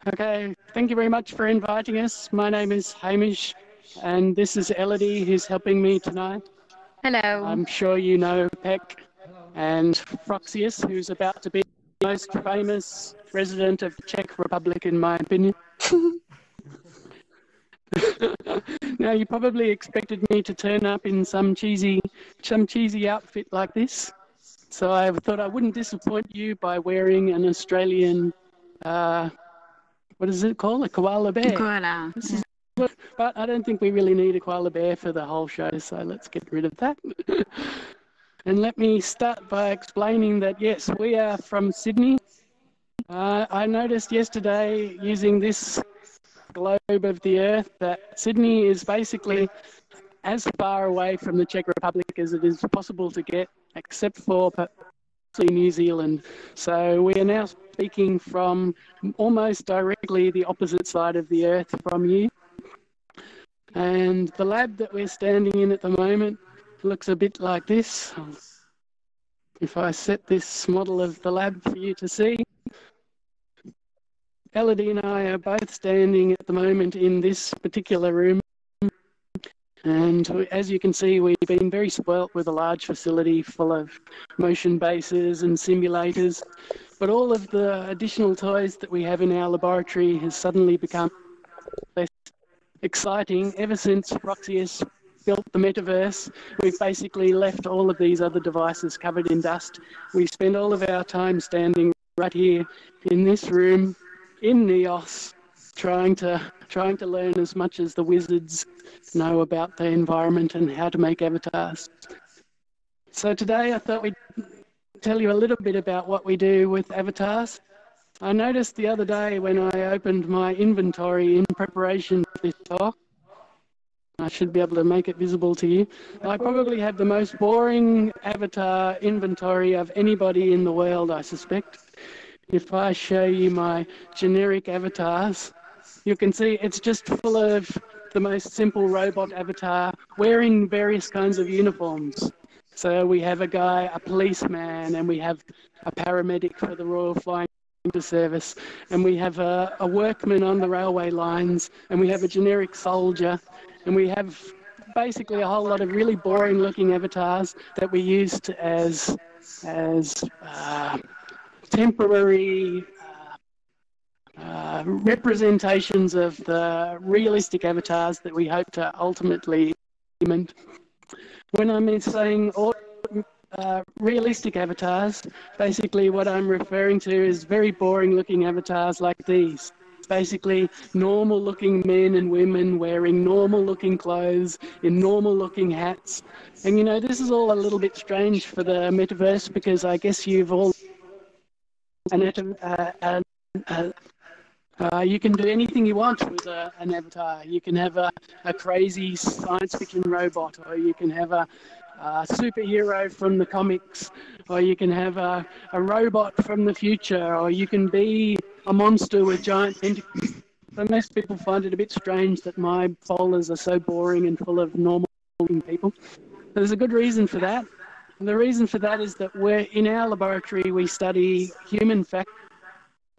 Okay, thank you very much for inviting us. My name is Hamish, and this is Elodie who's helping me tonight. Hello. I'm sure you know Peck and Froxius, who's about to be the most famous president of the Czech Republic, in my opinion. Now, you probably expected me to turn up in some cheesy outfit like this. So I thought I wouldn't disappoint you by wearing an Australian, what is it called? A koala bear. Koala. This is, but I don't think we really need a koala bear for the whole show, so let's get rid of that. And let me start by explaining that, yes, we are from Sydney. I noticed yesterday, using this globe of the Earth, that Sydney is basically as far away from the Czech Republic as it is possible to get, except for New Zealand. So we are now speaking from almost directly the opposite side of the Earth from you. And the lab that we're standing in at the moment looks a bit like this. If I set this model of the lab for you to see, Elodie and I are both standing at the moment in this particular room. And as you can see, we've been very spoilt with a large facility full of motion bases and simulators. But all of the additional toys that we have in our laboratory has suddenly become less exciting ever since Froxius built the metaverse. We've basically left all of these other devices covered in dust. We spend all of our time standing right here in this room in NEOS, trying to learn as much as the wizards know about the environment and how to make avatars. So today I thought we'd tell you a little bit about what we do with avatars. I noticed the other day when I opened my inventory in preparation for this talk, I should be able to make it visible to you, I probably have the most boring avatar inventory of anybody in the world, I suspect. If I show you my generic avatars, you can see it's just full of the most simple robot avatar wearing various kinds of uniforms. So we have a guy, a policeman, and we have a paramedic for the Royal Flying Service, and we have a workman on the railway lines, and we have a generic soldier, and we have basically a whole lot of really boring looking avatars that we used as temporary representations of the realistic avatars that we hope to ultimately implement. When I'm saying realistic avatars, basically what I'm referring to is very boring looking avatars like these. Basically normal looking men and women wearing normal looking clothes in normal looking hats. And you know, this is all a little bit strange for the metaverse, because I guess you've all you can do anything you want with an avatar. You can have a crazy science fiction robot, or you can have a superhero from the comics, or you can have a robot from the future, or you can be a monster with giant tentacles. So most people find it a bit strange that my folders are so boring and full of normal people. There's a good reason for that. And the reason for that is that in our laboratory, we study human factors.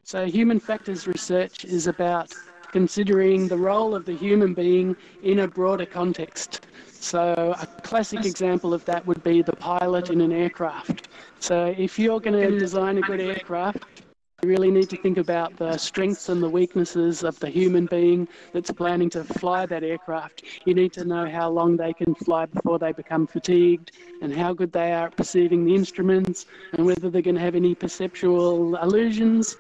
So human factors research is about considering the role of the human being in a broader context. So a classic example of that would be the pilot in an aircraft. So if you're going to design a good aircraft, you really need to think about the strengths and the weaknesses of the human being that's planning to fly that aircraft. You need to know how long they can fly before they become fatigued, and how good they are at perceiving the instruments, and whether they're going to have any perceptual illusions.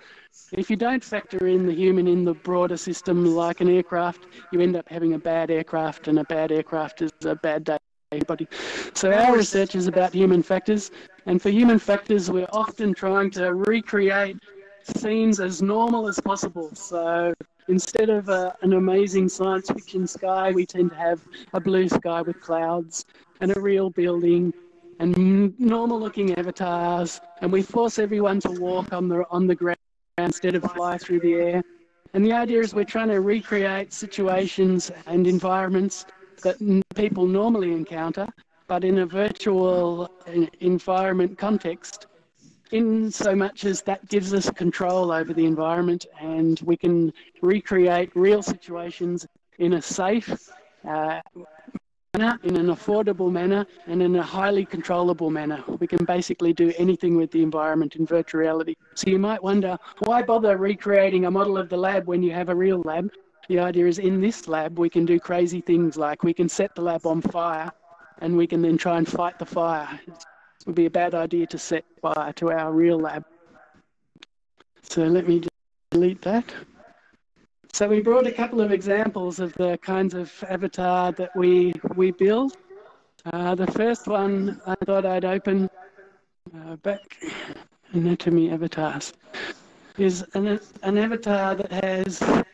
If you don't factor in the human in the broader system like an aircraft, you end up having a bad aircraft, and a bad aircraft is a bad day for everybody. So our research is about human factors, and for human factors, we're often trying to recreate scenes as normal as possible. So instead of an amazing science fiction sky, we tend to have a blue sky with clouds and a real building and normal looking avatars, and we force everyone to walk on the ground instead of fly through the air. And the idea is we're trying to recreate situations and environments that people normally encounter, but in a virtual environment context. in so much as that gives us control over the environment, and we can recreate real situations in a safe manner, in an affordable manner, and in a highly controllable manner. We can basically do anything with the environment in virtual reality. So you might wonder, why bother recreating a model of the lab when you have a real lab? The idea is, in this lab, we can do crazy things like we can set the lab on fire, and we can then try and fight the fire. It would be a bad idea to set fire to our real lab. So let me just delete that. So we brought a couple of examples of the kinds of avatar that we build. The first one I thought I'd open back, anatomy avatars, is an avatar that has a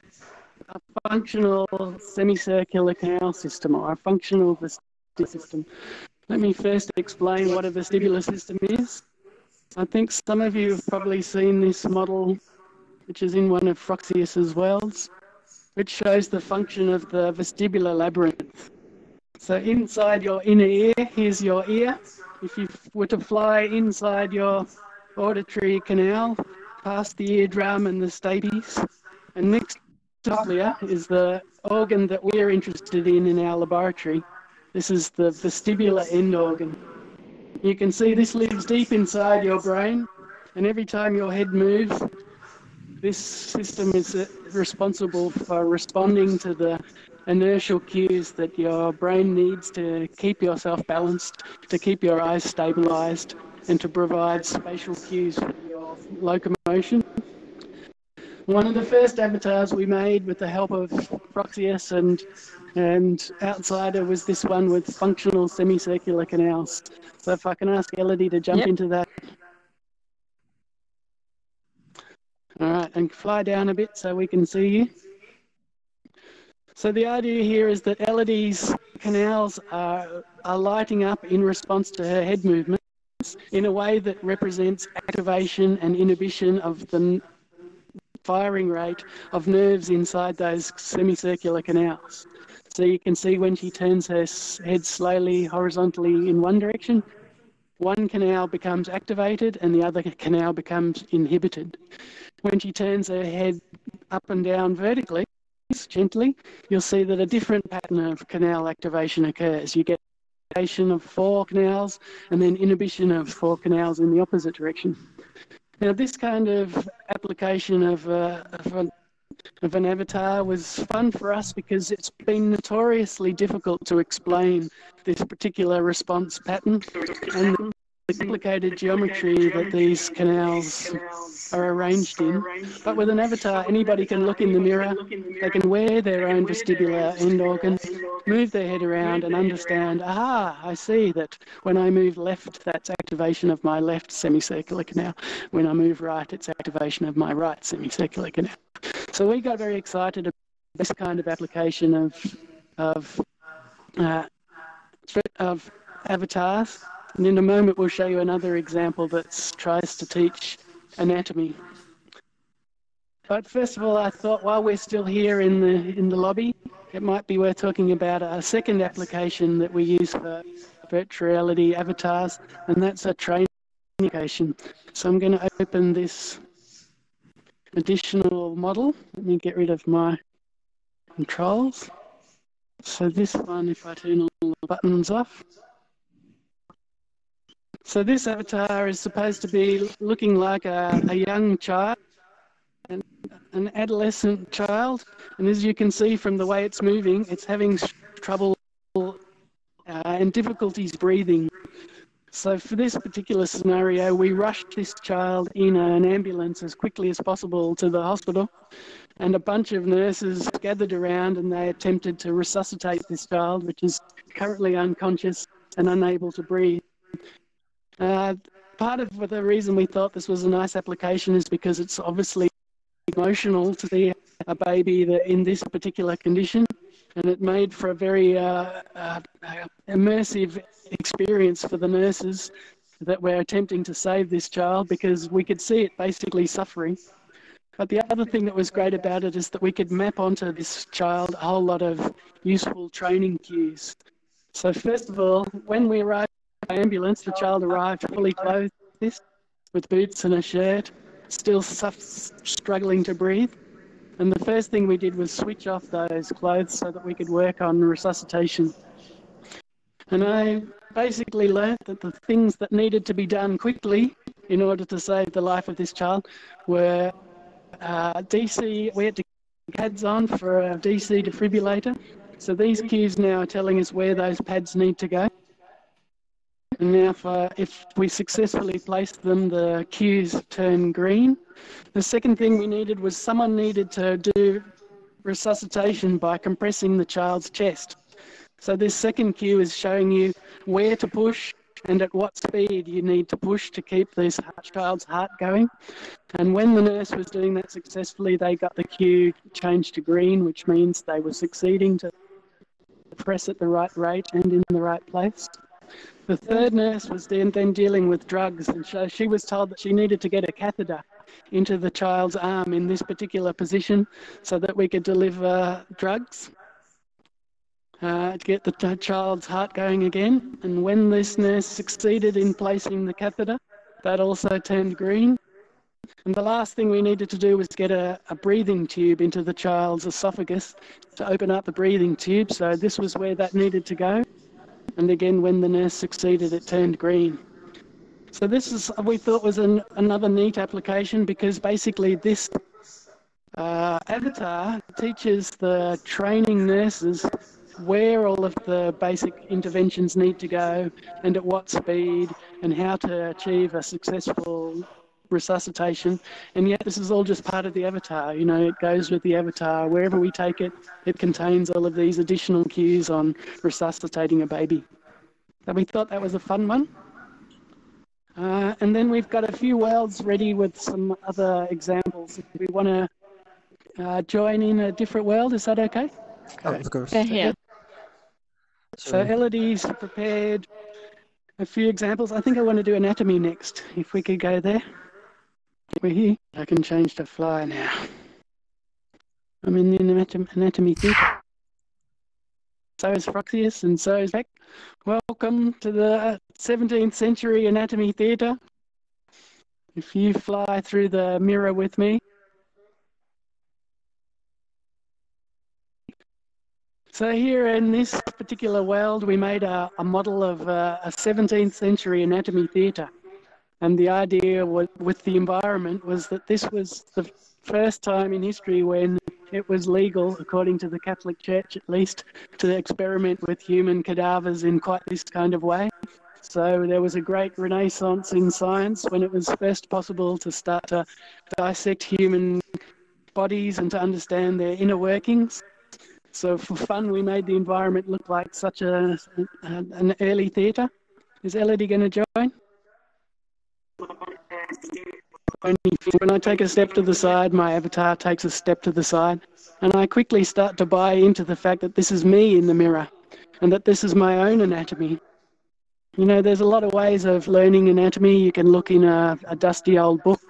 functional semicircular canal system, or a functional vestibular system. Let me first explain what a vestibular system is. I think some of you have probably seen this model, which is in one of Froxius's worlds, which shows the function of the vestibular labyrinth. So inside your inner ear, here's your ear. If you were to fly inside your auditory canal, past the eardrum and the stapes, and next to the cochlea is the organ that we're interested in our laboratory. This is the vestibular end organ. You can see this lives deep inside your brain, and every time your head moves, this system is responsible for responding to the inertial cues that your brain needs to keep yourself balanced, to keep your eyes stabilized, and to provide spatial cues for your locomotion. One of the first avatars we made with the help of Froxius and Outsider was this one with functional semicircular canals. So if I can ask Elodie to jump into that. All right, and fly down a bit so we can see you. So the idea here is that Elodie's canals are lighting up in response to her head movements in a way that represents activation and inhibition of the firing rate of nerves inside those semicircular canals. So you can see when she turns her head slowly horizontally in one direction, one canal becomes activated and the other canal becomes inhibited. When she turns her head up and down vertically, gently, you'll see that a different pattern of canal activation occurs. You get activation of 4 canals and then inhibition of 4 canals in the opposite direction. Now, this kind of application of an avatar was fun for us because it's been notoriously difficult to explain this particular response pattern and the complicated geometry that these canals are arranged in. But with an avatar, anybody can look in the mirror, they can wear their own vestibular end organ, move their head around and understand, aha, I see that when I move left, that's activation of my left semicircular canal. When I move right, it's activation of my right semicircular canal. So we got very excited about this kind of application of avatars. And in a moment, we'll show you another example that tries to teach anatomy. But first of all, I thought while we're still here in the lobby, it might be worth talking about a second application that we use for virtual reality avatars, and that's a training application. So I'm going to open this additional model. Let me get rid of my controls. So this one, if I turn all the buttons off. So this avatar is supposed to be looking like a young child, an adolescent child, and as you can see from the way it's moving, it's having trouble and difficulties breathing. So for this particular scenario, we rushed this child in an ambulance as quickly as possible to the hospital, and a bunch of nurses gathered around and they attempted to resuscitate this child, which is currently unconscious and unable to breathe. Part of the reason we thought this was a nice application is because it's obviously emotional to see a baby that in this particular condition, and it made for a very immersive experience for the nurses that were attempting to save this child, because we could see it basically suffering. But the other thing that was great about it is that we could map onto this child a whole lot of useful training cues. So first of all, when we arrived at the ambulance, the child arrived fully clothed. with boots and a shirt, still struggling to breathe. And the first thing we did was switch off those clothes so that we could work on resuscitation. And I basically learned that the things that needed to be done quickly in order to save the life of this child were DC, we had to get pads on for a DC defibrillator. So these cues now are telling us where those pads need to go. And now if we successfully place them, the cues turn green. The second thing we needed was someone needed to do resuscitation by compressing the child's chest. So this second cue is showing you where to push and at what speed you need to push to keep this child's heart going. And when the nurse was doing that successfully, they got the cue changed to green, which means they were succeeding to press at the right rate and in the right place. The third nurse was then dealing with drugs, and so she was told that she needed to get a catheter into the child's arm in this particular position so that we could deliver drugs. To get the child's heart going again. And when this nurse succeeded in placing the catheter, that also turned green. And the last thing we needed to do was get a breathing tube into the child's esophagus to open up the breathing tube. So this was where that needed to go. And again, when the nurse succeeded, it turned green. So this is, we thought, was another neat application, because basically this avatar teaches the training nurses where all of the basic interventions need to go and at what speed and how to achieve a successful resuscitation. And yet this is all just part of the avatar. You know, it goes with the avatar. Wherever we take it, it contains all of these additional cues on resuscitating a baby. So we thought that was a fun one. And then we've got a few worlds ready with some other examples. If we want to join in a different world, is that okay? Okay. Of course. Yeah. So Elodie's prepared a few examples. I think I want to do anatomy next. If we could go there. We're here. I can change to fly now. I'm in the anatomy theatre. So is Froxius and so is Beck. Welcome to the 17th century anatomy theatre. If you fly through the mirror with me. So here in this particular world, we made a model of a 17th century anatomy theatre. And the idea with the environment was that this was the first time in history when it was legal, according to the Catholic Church at least, to experiment with human cadavers in quite this kind of way. So there was a great renaissance in science when it was first possible to start to dissect human bodies and to understand their inner workings. So for fun, we made the environment look like such an early theatre. Is Elodie going to join? When I take a step to the side, my avatar takes a step to the side, and I quickly start to buy into the fact that this is me in the mirror and that this is my own anatomy. You know, there's a lot of ways of learning anatomy. You can look in a dusty old book,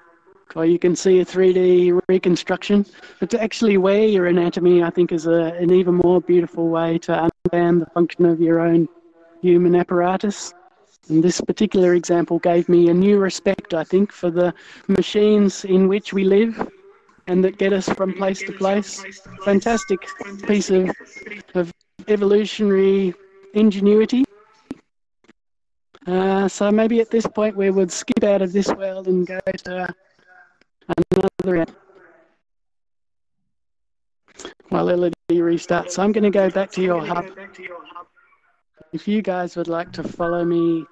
or you can see a 3D reconstruction. But to actually wear your anatomy, I think, is an even more beautiful way to understand the function of your own human apparatus. And this particular example gave me a new respect, I think, for the machines in which we live and that get us from place to place. Fantastic piece of evolutionary ingenuity. So maybe at this point we would skip out of this world and go to another end. While Elodie restarts. So I'm going to go back to your hub. If you guys would like to follow me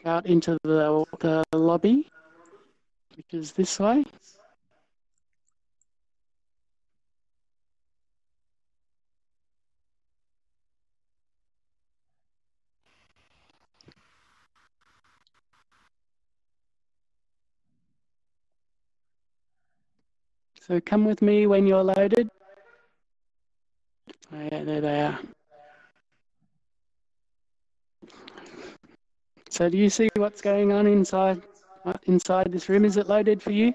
out into the lobby, which is this way. So come with me when you're loaded. Oh, yeah, there they are. So do you see what's going on inside this room? Is it loaded for you?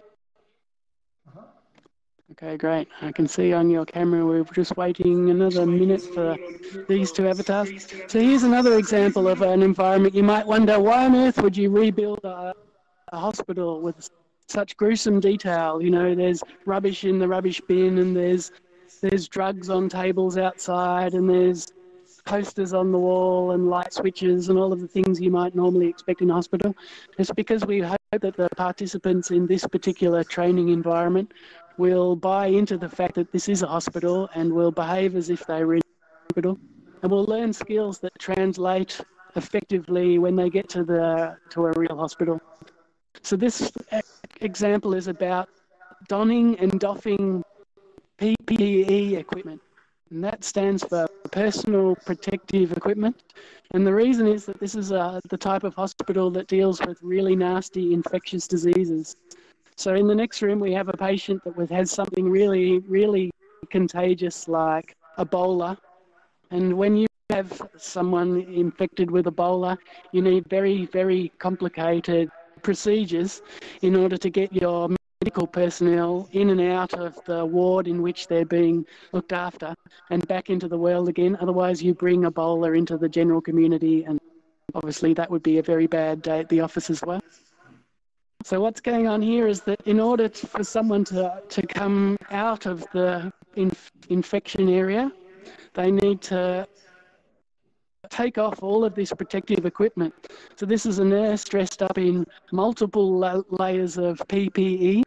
Okay, great. I can see on your camera we're just waiting another minute for these two avatars. So here's another example of an environment. You might wonder, why on earth would you rebuild a hospital with such gruesome detail. You know, there's rubbish in the rubbish bin, and there's drugs on tables outside, and there's posters on the wall and light switches and all of the things you might normally expect in a hospital. It's because we hope that the participants in this particular training environment will buy into the fact that this is a hospital and will behave as if they were in a hospital, and will learn skills that translate effectively when they get to a real hospital. So this example is about donning and doffing PPE equipment, and that stands for personal protective equipment. And the reason is that this is the type of hospital that deals with really nasty infectious diseases. So in the next room, we have a patient that has something really, really contagious like Ebola. And when you have someone infected with Ebola, you need very, very complicated procedures in order to get your medical personnel in and out of the ward in which they're being looked after and back into the world again. Otherwise, you bring Ebola into the general community, and obviously that would be a very bad day at the office as well. So what's going on here is that in order for someone to come out of the infection area, they need to take off all of this protective equipment. So this is a nurse dressed up in multiple layers of PPE.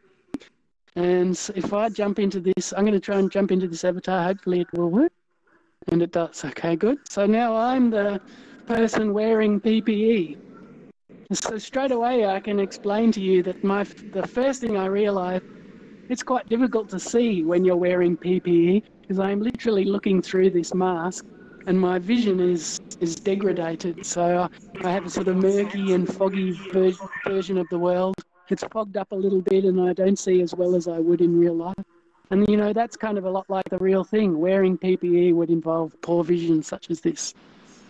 And if I jump into this, I'm going to try and jump into this avatar. Hopefully it will work. And it does. Okay, good. So now I'm the person wearing PPE. So straight away I can explain to you that the first thing I realised, it's quite difficult to see when you're wearing PPE because I'm literally looking through this mask and my vision is degraded. So I have a sort of murky and foggy version of the world. It's fogged up a little bit and I don't see as well as I would in real life. And, you know, that's kind of a lot like the real thing. Wearing PPE would involve poor vision such as this.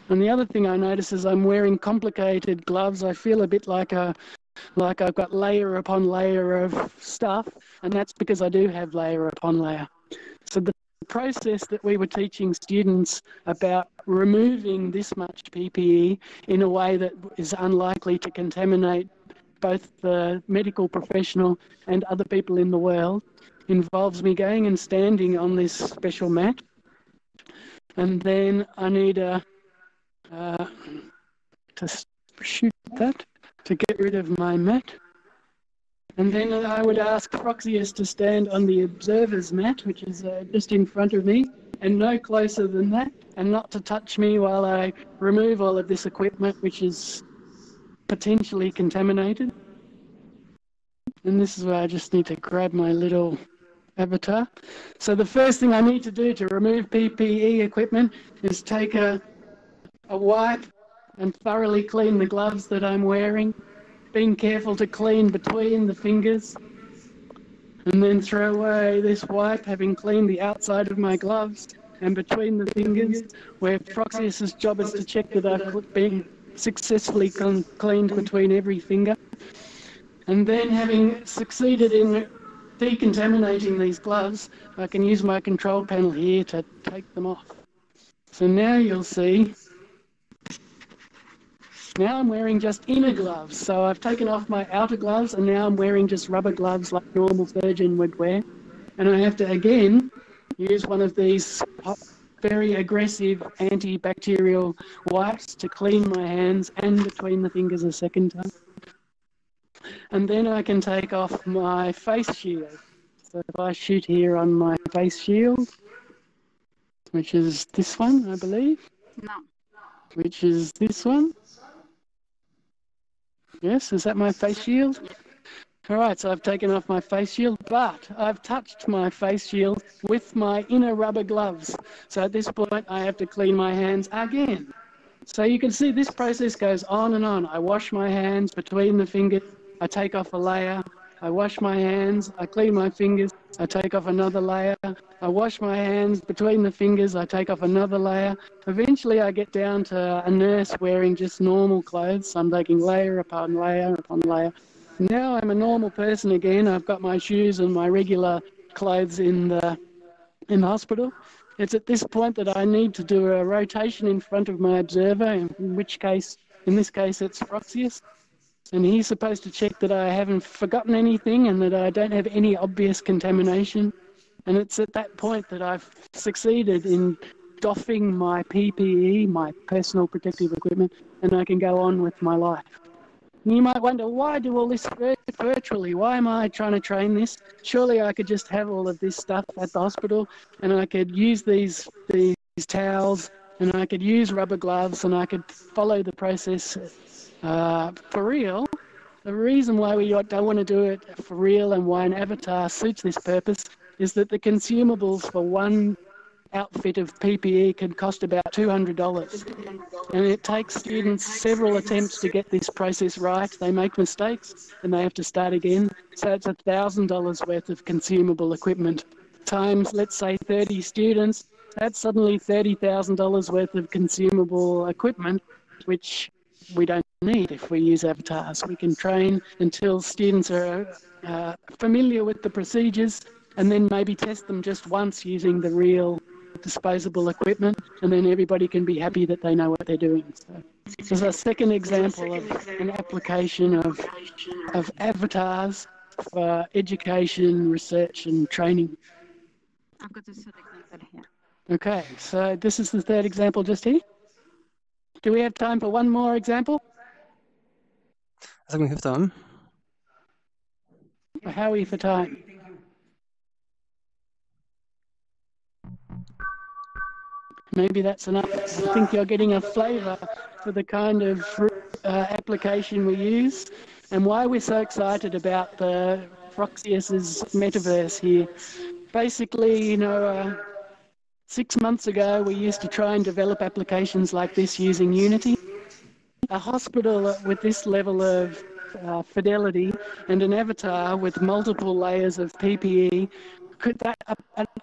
And the other thing I notice is I'm wearing complicated gloves. I feel a bit like I've got layer upon layer of stuff, and that's because I do have layer upon layer. So the process that we were teaching students about removing this much PPE in a way that is unlikely to contaminate both the medical professional and other people in the world involves me going and standing on this special mat. And then I need to shoot that to get rid of my mat. And then I would ask Proxius to stand on the observer's mat, which is just in front of me, and no closer than that, and not to touch me while I remove all of this equipment, which is potentially contaminated. And this is where I just need to grab my little avatar. So the first thing I need to do to remove PPE equipment is take a wipe and thoroughly clean the gloves that I'm wearing, being careful to clean between the fingers, and then throw away this wipe, having cleaned the outside of my gloves and between the fingers, where Proxius's job is to check that I've been successfully cleaned between every finger. And then, having succeeded in decontaminating these gloves, I can use my control panel here to take them off. So now you'll see, now I'm wearing just inner gloves. So I've taken off my outer gloves and now I'm wearing just rubber gloves like a normal surgeon would wear. And I have to, again, use one of these very aggressive antibacterial wipes to clean my hands and between the fingers a second time. And then I can take off my face shield. So if I shoot here on my face shield, which is this one, I believe. No. Which is this one. Yes, is that my face shield? All right, so I've taken off my face shield, but I've touched my face shield with my inner rubber gloves. So at this point, I have to clean my hands again. So you can see this process goes on and on. I wash my hands between the fingers. I take off a layer, I wash my hands, I clean my fingers, I take off another layer, I wash my hands between the fingers, I take off another layer. Eventually I get down to a nurse wearing just normal clothes. So I'm taking layer upon layer upon layer. Now I'm a normal person again. I've got my shoes and my regular clothes in the hospital. It's at this point that I need to do a rotation in front of my observer, in this case it's Proxius. and he's supposed to check that I haven't forgotten anything and that I don't have any obvious contamination. And it's at that point that I've succeeded in doffing my PPE, my personal protective equipment, and I can go on with my life. And you might wonder, why do all this virtually? Why am I trying to train this? Surely I could just have all of this stuff at the hospital, and I could use these towels, and I could use rubber gloves, and I could follow the process for real. The reason why we don't want to do it for real and why an avatar suits this purpose is that the consumables for one outfit of PPE can cost about $200. And it takes students several attempts to get this process right. They make mistakes and they have to start again. So it's $1,000 worth of consumable equipment times, let's say, 30 students. That's suddenly $30,000 worth of consumable equipment, which we don't need if we use avatars. We can train until students are familiar with the procedures and then maybe test them just once using the real disposable equipment, and then everybody can be happy that they know what they're doing. So this is a second example of an application of avatars for education, research and training. I've got the third example here. Okay, so this is the third example just here. Do we have time for one more example? I think we have time. How are we for time? Maybe that's enough. I think you're getting a flavour for the kind of application we use and why we're so excited about the Froxius's metaverse here. Basically, 6 months ago, we used to try and develop applications like this using Unity. A hospital with this level of fidelity and an avatar with multiple layers of PPE,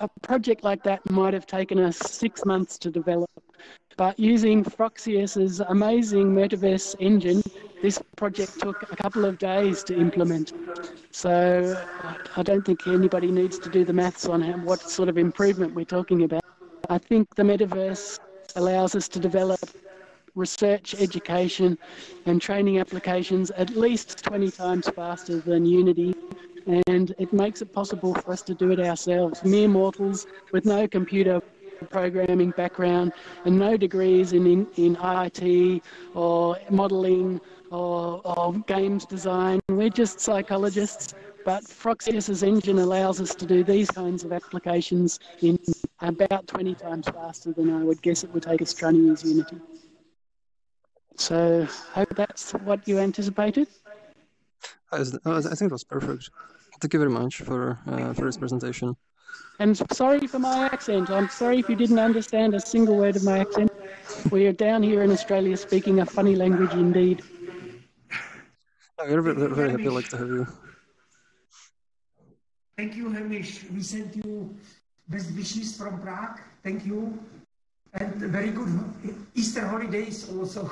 a project like that might have taken us 6 months to develop. But using Froxius's amazing metaverse engine, this project took a couple of days to implement. So I don't think anybody needs to do the maths on what sort of improvement we're talking about. I think the metaverse allows us to develop research, education and training applications at least 20 times faster than Unity, and it makes it possible for us to do it ourselves, mere mortals with no computer programming background and no degrees in IT or modelling or games design. We're just psychologists, but Froxius's engine allows us to do these kinds of applications in about 20 times faster than I would guess it would take us trying to use Unity. So I hope that's what you anticipated. I think it was perfect. Thank you very much for this presentation. And sorry for my accent. I'm sorry if you didn't understand a single word of my accent. We are down here in Australia speaking a funny language indeed. We're very happy to have you. Thank you, Hamish. We sent you best wishes from Prague. Thank you. And very good Easter holidays also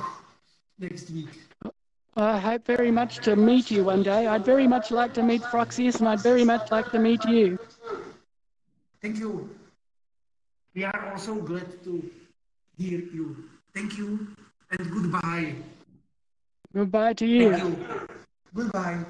next week. I hope very much to meet you one day. I'd very much like to meet Froxius, and I'd very much like to meet you. Thank you. We are also glad to hear you. Thank you and goodbye. Goodbye to you. Thank you. Goodbye.